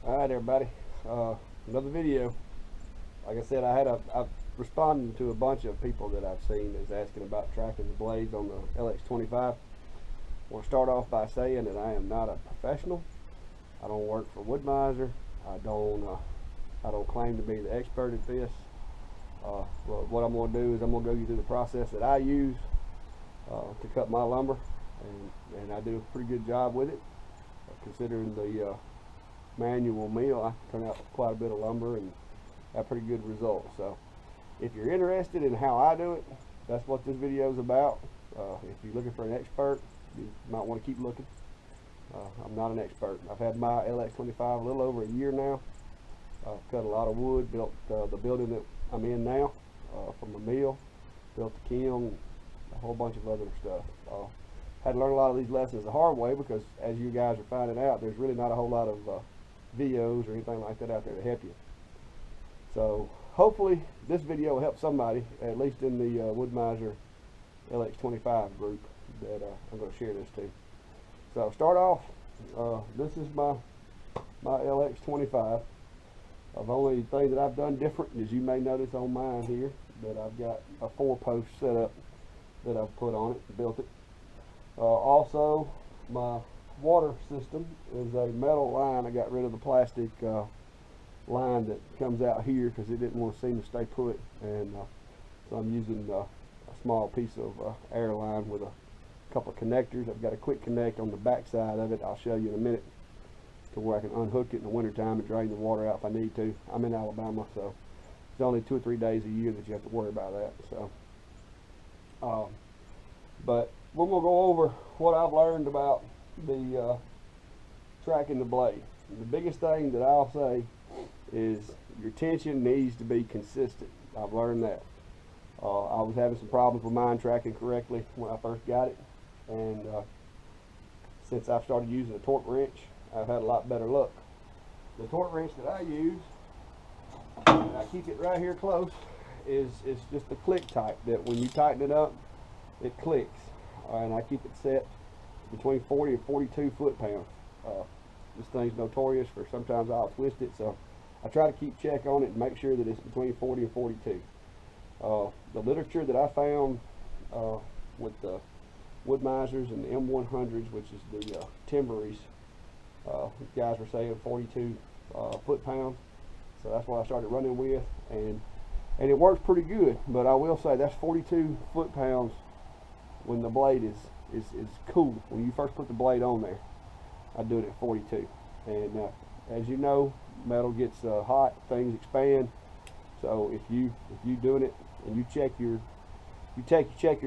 All right, everybody. Another video. Like I said, I've responded to a bunch of people that I've seen that's asking about tracking the blades on the LX25. I want to start off by saying that I am not a professional. I don't work for Woodmizer. I don't claim to be the expert at this. What I'm going to do is I'm going to go you through the process that I use to cut my lumber, and I do a pretty good job with it, considering the manual mill. I turn out quite a bit of lumber and have pretty good results. So if you're interested in how I do it, that's what this video is about. If you're looking for an expert, you might want to keep looking. I'm not an expert. I've had my LX25 a little over a year now. I've cut a lot of wood, built the building that I'm in now from a mill, built the kiln, a whole bunch of other stuff. Had to learn a lot of these lessons the hard way, because as you guys are finding out, there's really not a whole lot of videos or anything like that out there to help you. So hopefully this video will help somebody, at least in the Woodmizer LX25 group that I'm going to share this to. So start off, this is my LX25. The only thing that I've done different is, you may notice on mine here, that I've got a 4-post setup that I've put on it, built it. Also, my water system is a metal line. I got rid of the plastic line that comes out here because it didn't want to seem to stay put, and so I'm using a small piece of air line with a couple of connectors. I've got a quick connect on the back side of it. I'll show you in a minute, to where I can unhook it in the wintertime and drain the water out if I need to. I'm in Alabama, so it's only 2 or 3 days a year that you have to worry about that. So but we're going to go over what I've learned about the tracking the blade. The biggest thing that I'll say is your tension needs to be consistent. I've learned that. I was having some problems with mine tracking correctly when I first got it, and since I've started using a torque wrench, I've had a lot better luck. The torque wrench that I use, and I keep it right here close, is just a click type that when you tighten it up, it clicks. And I keep it set between 40 and 42 foot-pounds. This thing's notorious for sometimes I'll twist it, so I try to keep check on it and make sure that it's between 40 and 42. The literature that I found with the Woodmizers and the M100s, which is the Timberies, guys were saying 42 foot-pounds, so that's what I started running with, and it works pretty good. But I will say that's 42 foot-pounds when the blade is cool. When you first put the blade on there, I do it at 42, and as you know, metal gets hot, things expand. So if you doing it and you check your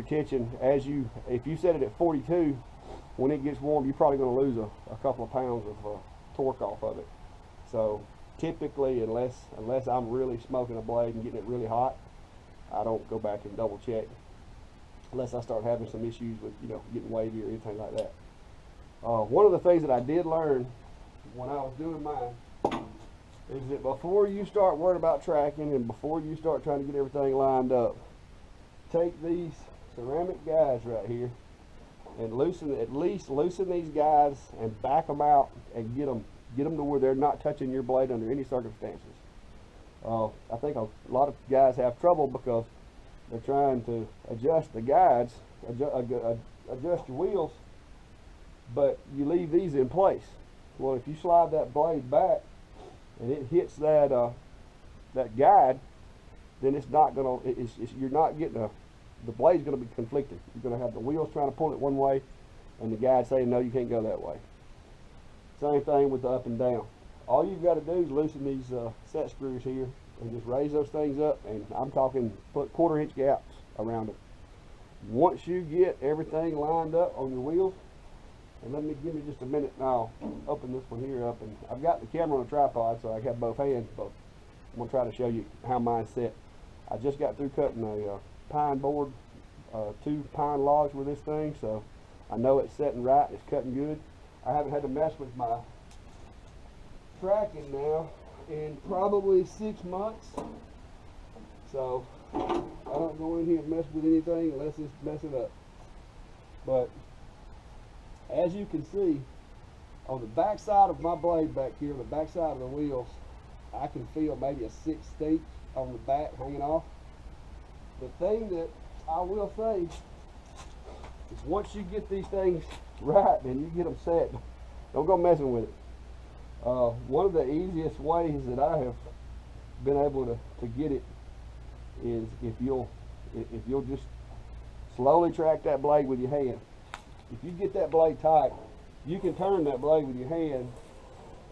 tension, if you set it at 42, when it gets warm, you're probably going to lose a couple of pounds of torque off of it. So typically, unless I'm really smoking a blade and getting it really hot, I don't go back and double check, unless I start having some issues with, getting wavy or anything like that. One of the things that I did learn when I was doing mine is that before you start worrying about tracking, and before you start trying to get everything lined up, take these ceramic guides right here and at least loosen these guides and back them out, and get them to where they're not touching your blade under any circumstances. I think a lot of guys have trouble because they're trying to adjust the guides, adjust your wheels, but you leave these in place. Well, if you slide that blade back and it hits that guide, then it's not gonna. You're not getting the blade's gonna be conflicted. You're gonna have the wheels trying to pull it one way, and the guide saying no, you can't go that way. Same thing with the up and down. All you've got to do is loosen these set screws here and just raise those things up, and I'm talking put 1/4 inch gaps around them. Once you get everything lined up on your wheels, and give me just a minute, and I'll open this one here up, and I've got the camera on a tripod, so I have both hands, but I'm going to try to show you how mine's set. I just got through cutting a pine board, 2 pine logs with this thing, so I know it's setting right, it's cutting good. I haven't had to mess with my tracking now in probably 6 months, so I don't go in here and mess with anything unless it's messing up. But as you can see, On the back side of my blade back here, the back side of the wheels, I can feel maybe a 1/16 on the back hanging off. The thing that I will say is once you get these things right and you get them set, don't go messing with it. One of the easiest ways that I have been able to get it is if you'll just slowly track that blade with your hand. If you get that blade tight, you can turn that blade with your hand,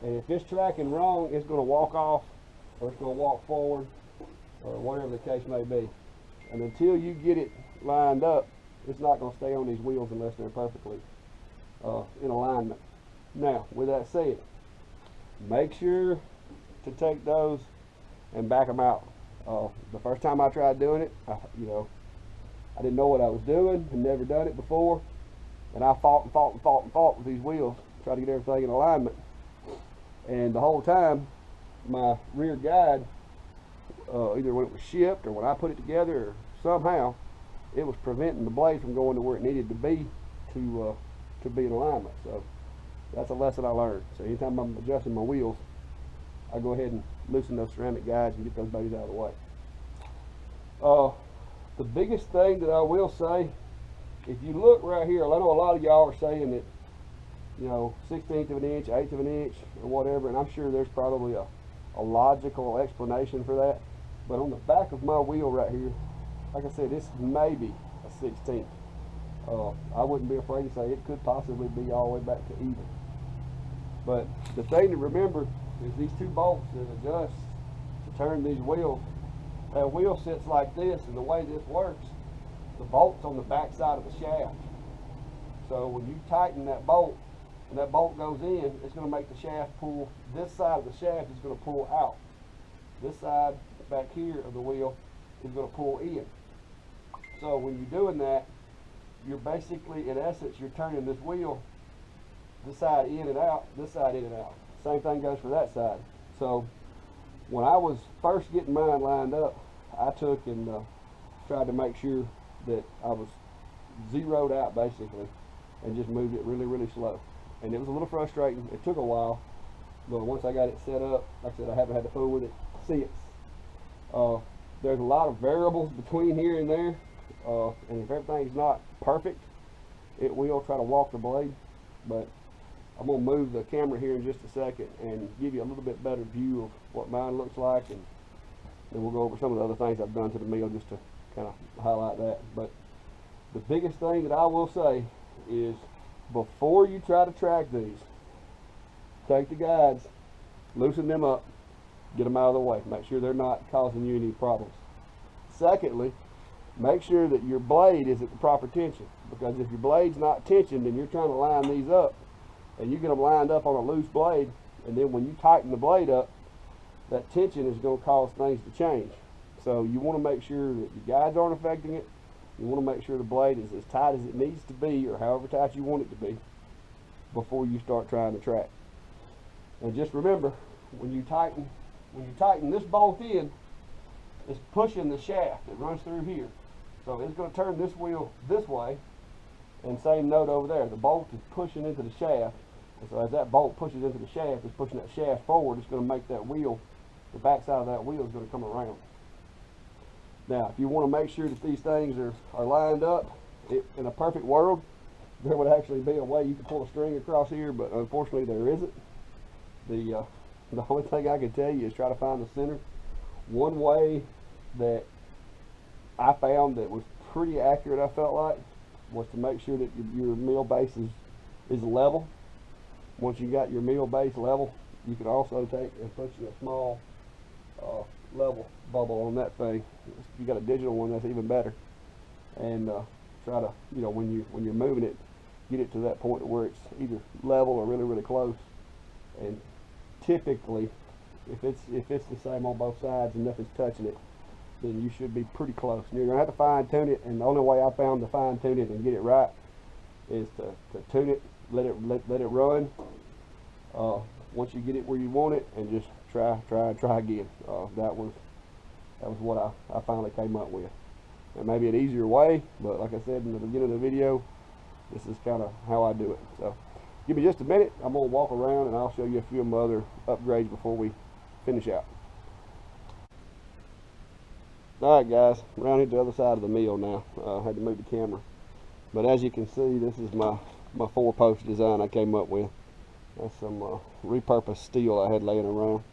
and if it's tracking wrong, it's going to walk off or it's going to walk forward or whatever the case may be. And until you get it lined up, it's not going to stay on these wheels unless they're perfectly in alignment. Now, with that said, make sure to take those and back them out. The first time I tried doing it, I didn't know what I was doing, had never done it before, and I fought with these wheels, trying to get everything in alignment. And the whole time, my rear guide, either when it was shipped or when I put it together, or somehow, it was preventing the blade from going to where it needed to be in alignment. So that's a lesson I learned. So anytime I'm adjusting my wheels, I go ahead and loosen those ceramic guides and get those babies out of the way. The biggest thing that I will say, if you look right here, I know a lot of y'all are saying that, 1/16 of an inch, 1/8 of an inch, or whatever, and I'm sure there's probably a logical explanation for that. But on the back of my wheel right here, like I said, this may be a 1/16. I wouldn't be afraid to say it could possibly be all the way back to even. But the thing to remember is these two bolts that adjust to turn these wheels. That wheel sits like this, and the way this works, the bolt's on the back side of the shaft. So when you tighten that bolt, and that bolt goes in, it's going to make the shaft pull. This side of the shaft is going to pull out. This side back here of the wheel is going to pull in. So when you're doing that, you're basically, in essence, you're turning this wheel, this side in and out, this side in and out. Same thing goes for that side. So when I was first getting mine lined up, I took and tried to make sure that I was zeroed out basically, and just moved it really, really slow. And it was a little frustrating. It took a while, but once I got it set up, like I said, I haven't had to fool with it since. There's a lot of variables between here and there, and if everything's not perfect, it will try to walk the blade. But I'm going to move the camera here in just a second and give you a little bit better view of what mine looks like, and then we'll go over some of the other things I've done to the mill just to kind of highlight that. But the biggest thing that I will say is, before you try to track these, take the guides, loosen them up, get them out of the way. Make sure they're not causing you any problems. Secondly, make sure that your blade is at the proper tension, because if your blade's not tensioned and you're trying to line these up, and you get them lined up on a loose blade, and then when you tighten the blade up, that tension is going to cause things to change. So you want to make sure that your guides aren't affecting it. You want to make sure the blade is as tight as it needs to be, or however tight you want it to be, before you start trying to track. And just remember, when you tighten this bolt in, it's pushing the shaft that runs through here. So it's going to turn this wheel this way, and same note over there. The bolt is pushing into the shaft, and so as that bolt pushes into the shaft, it's pushing that shaft forward. It's going to make that wheel, the back side of that wheel is going to come around. Now, if you want to make sure that these things are lined up, in a perfect world, there would actually be a way you could pull a string across here, but unfortunately there isn't. The only thing I can tell you is try to find the center. One way that I found that was pretty accurate, I felt like, was to make sure that your mill base is level. Once you got your mill base level, you can also take and put you a small level bubble on that thing. If you got a digital one, that's even better. And try to, when you're moving it, get it to that point where it's either level or really, really close. And typically, if it's the same on both sides and nothing's touching it, then you should be pretty close. And you're gonna have to fine tune it, and the only way I found to fine tune it and get it right is to tune it, let it run. Once you get it where you want it, and just try again. That was what I finally came up with. It may be an easier way, but like I said in the beginning of the video, this is kind of how I do it. So Give me just a minute. I'm going to walk around and I'll show you a few of my other upgrades before we finish out. Alright guys, around here to the other side of the mill now. I had to move the camera. But as you can see, this is my 4-post design I came up with. That's some repurposed steel I had laying around.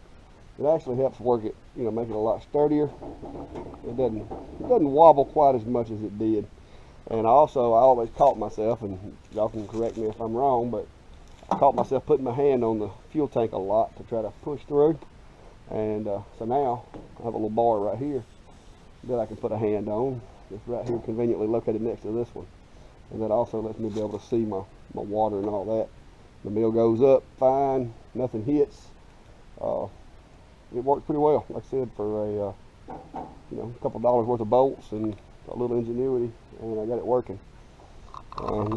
It actually helps work it, make it a lot sturdier. It doesn't wobble quite as much as it did. And I always caught myself, and y'all can correct me if I'm wrong, but I caught myself putting my hand on the fuel tank a lot to try to push through. And so now I have a little bar right here that I can put a hand on. It's right here, conveniently located next to this one. And that also lets me be able to see my water and all that. The mill goes up fine, nothing hits. It works pretty well, like I said, for a couple dollars worth of bolts and a little ingenuity, and I got it working.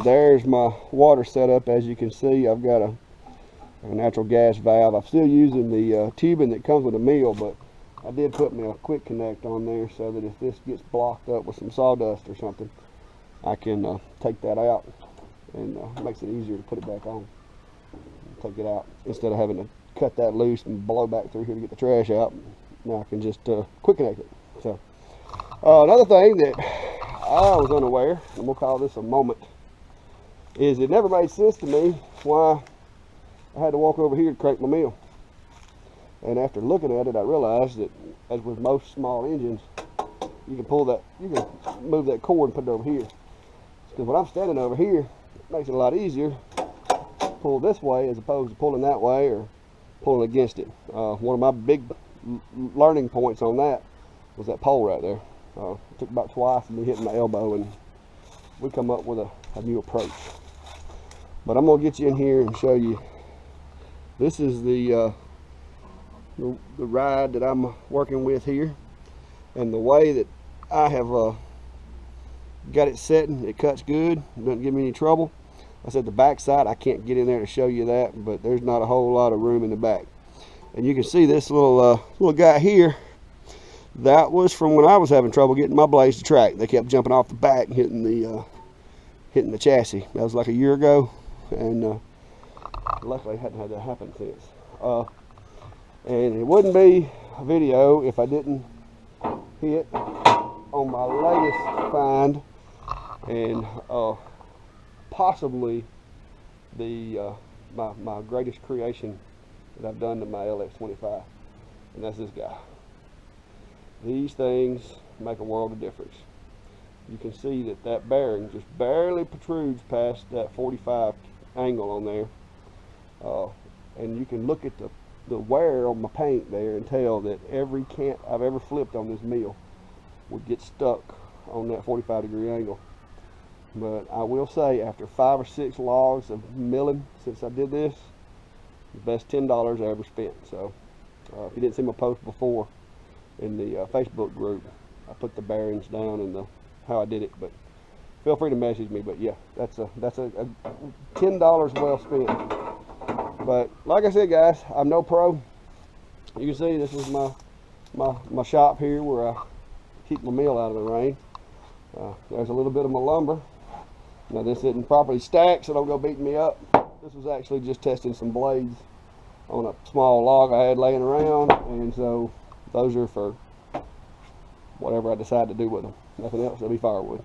There's my water setup. As you can see, I've got a natural gas valve. I'm still using the tubing that comes with the mill, but I did put me a quick connect on there so that if this gets blocked up with some sawdust or something, I can take that out, and it makes it easier to put it back on. Take it out instead of having to cut that loose and blow back through here to get the trash out. Now I can just quick connect it. So another thing that I was unaware, and we'll call this a moment, is it never made sense to me why I had to walk over here to crank my mill. And after looking at it, I realized that, as with most small engines, you can move that cord and put it over here. Because when I'm standing over here, it makes it a lot easier to pull this way as opposed to pulling that way or pulling against it. One of my big learning points on that was that pole right there. It took about twice of me hitting my elbow, and we come up with a new approach. But I'm gonna get you in here and show you. This is the ride that I'm working with here, and the way that I have got it setting, it cuts good. It doesn't give me any trouble. I said the back side, I can't get in there to show you that, but there's not a whole lot of room in the back. And you can see this little guy here. That was from when I was having trouble getting my blades to track. They kept jumping off the back and hitting the chassis. That was like a year ago, and luckily I hadn't had that happen since. And it wouldn't be a video if I didn't hit on my latest find, and possibly my greatest creation that I've done to my LX25, and that's this guy. These things make a world of difference. You can see that bearing just barely protrudes past that 45 angle on there, and you can look at the wear on my paint there and tell that every cant I've ever flipped on this mill would get stuck on that 45-degree angle. But I will say, after 5 or 6 logs of milling since I did this, the best $10 I ever spent. So if you didn't see my post before in the Facebook group, I put the bearings down and how I did it. But feel free to message me. But yeah, that's a $10 well spent. But like I said, guys, I'm no pro. You can see this is my shop here where I keep my mill out of the rain. There's a little bit of my lumber. Now this isn't properly stacked, so don't go beating me up. This was actually just testing some blades on a small log I had laying around, and so those are for whatever I decide to do with them. Nothing else, they'll be firewood.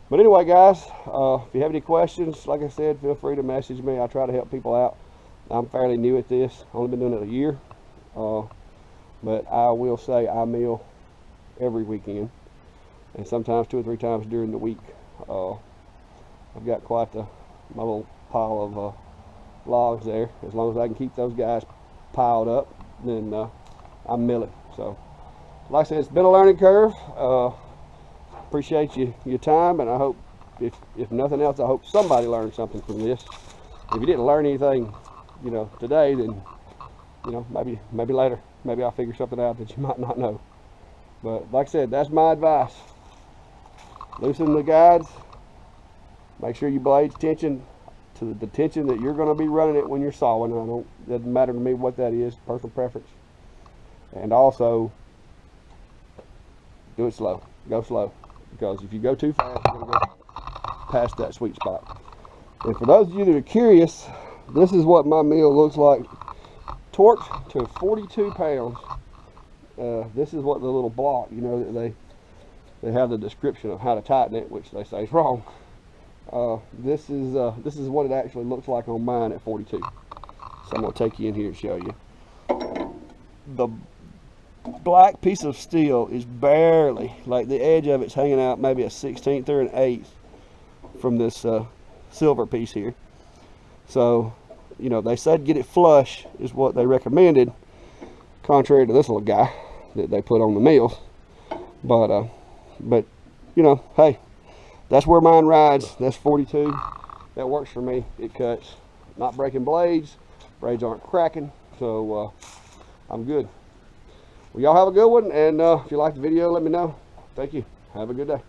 But anyway, guys, if you have any questions, like I said, feel free to message me. I try to help people out. I'm fairly new at this. Only been doing it a year. But I will say I mill every weekend, and sometimes 2 or 3 times during the week. I've got quite my little pile of logs there. As long as I can keep those guys piled up, then I'm milling. So like I said, it's been a learning curve. Appreciate your time, and I hope, if nothing else, I hope somebody learned something from this. If you didn't learn anything today, then maybe later, maybe I'll figure something out that you might not know. But like I said, that's my advice. Loosen the guides. Make sure your blade's tension to the tension that you're going to be running it when you're sawing. Doesn't matter to me what that is, personal preference. And also, do it slow. Go slow, because if you go too fast, you're going to go past that sweet spot. And for those of you that are curious, this is what my mill looks like torqued to 42 pounds. This is what the little block, you know, that they have the description of how to tighten it, which they say is wrong. This is what it actually looks like on mine at 42. So I'm going to take you in here and show you. The black piece of steel is barely, like the edge of it's hanging out maybe a 1/16 or an 1/8 from this silver piece here. So, you know, they said get it flush is what they recommended, contrary to this little guy that they put on the mills. But you know, hey, that's where mine rides. That's 42. That works for me. It cuts. Not breaking blades. Blades aren't cracking. So I'm good. Well, y'all have a good one. And if you like the video, let me know. Thank you. Have a good day.